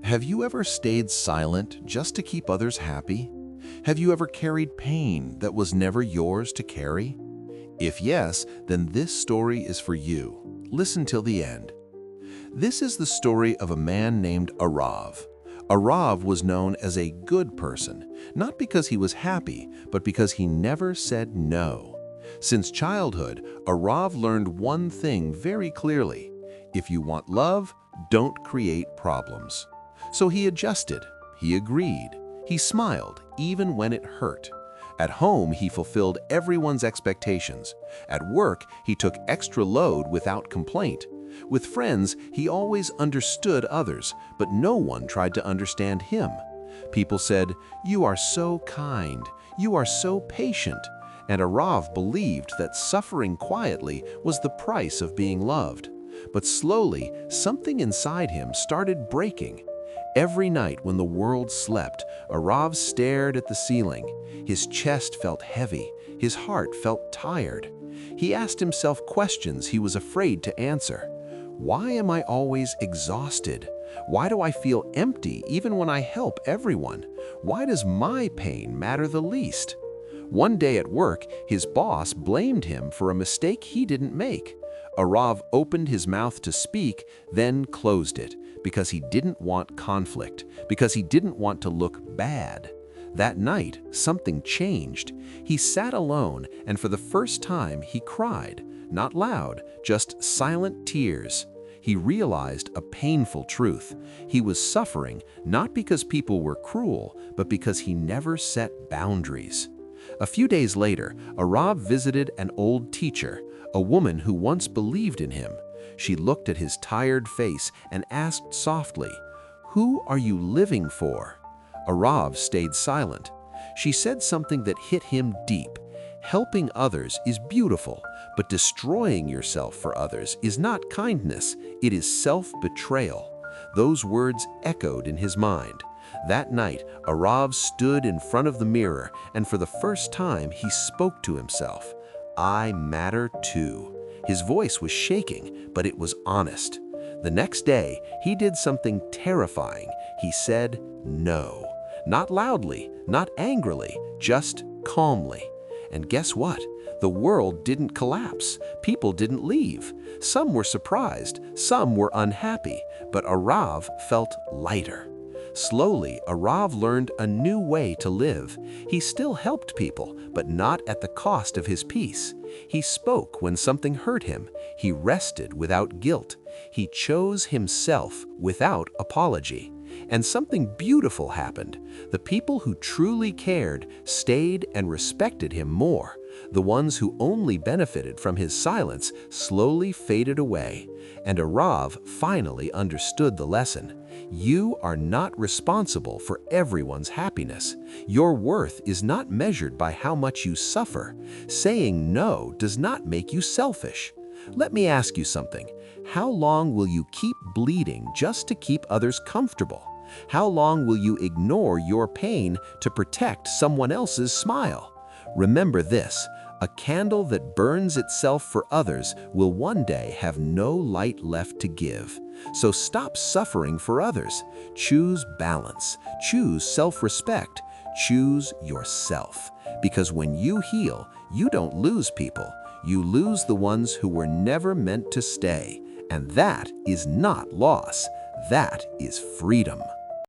Have you ever stayed silent just to keep others happy? Have you ever carried pain that was never yours to carry? If yes, then this story is for you. Listen till the end. This is the story of a man named Aarav. Aarav was known as a good person, not because he was happy, but because he never said no. Since childhood, Aarav learned one thing very clearly. If you want love, don't create problems. So he adjusted, he agreed, he smiled even when it hurt. At home, he fulfilled everyone's expectations. At work, he took extra load without complaint. With friends, he always understood others, but no one tried to understand him. People said, "You are so kind, you are so patient." And Aarav believed that suffering quietly was the price of being loved. But slowly, something inside him started breaking. Every night when the world slept, Aarav stared at the ceiling. His chest felt heavy, his heart felt tired. He asked himself questions he was afraid to answer. Why am I always exhausted? Why do I feel empty even when I help everyone? Why does my pain matter the least? One day at work, his boss blamed him for a mistake he didn't make. Aarav opened his mouth to speak, then closed it, because he didn't want conflict, because he didn't want to look bad. That night, something changed. He sat alone, and for the first time, he cried. Not loud, just silent tears. He realized a painful truth. He was suffering not because people were cruel, but because he never set boundaries. A few days later, Aarav visited an old teacher, a woman who once believed in him. She looked at his tired face and asked softly, "Who are you living for?" Aarav stayed silent. She said something that hit him deep. Helping others is beautiful, but destroying yourself for others is not kindness, it is self-betrayal. Those words echoed in his mind. That night, Aarav stood in front of the mirror, and for the first time he spoke to himself. "I matter too." His voice was shaking, but it was honest. The next day, he did something terrifying. He said no. Not loudly, not angrily, just calmly. And guess what? The world didn't collapse. People didn't leave. Some were surprised, some were unhappy, but Aarav felt lighter. Slowly, Aarav learned a new way to live. He still helped people, but not at the cost of his peace. He spoke when something hurt him. He rested without guilt. He chose himself without apology. And something beautiful happened. The people who truly cared stayed and respected him more. The ones who only benefited from his silence slowly faded away. And Aarav finally understood the lesson. You are not responsible for everyone's happiness. Your worth is not measured by how much you suffer. Saying no does not make you selfish. Let me ask you something. How long will you keep bleeding just to keep others comfortable? How long will you ignore your pain to protect someone else's smile? Remember this, a candle that burns itself for others will one day have no light left to give. So stop suffering for others. Choose balance. Choose self-respect. Choose yourself. Because when you heal, you don't lose people. You lose the ones who were never meant to stay. And that is not loss. That is freedom.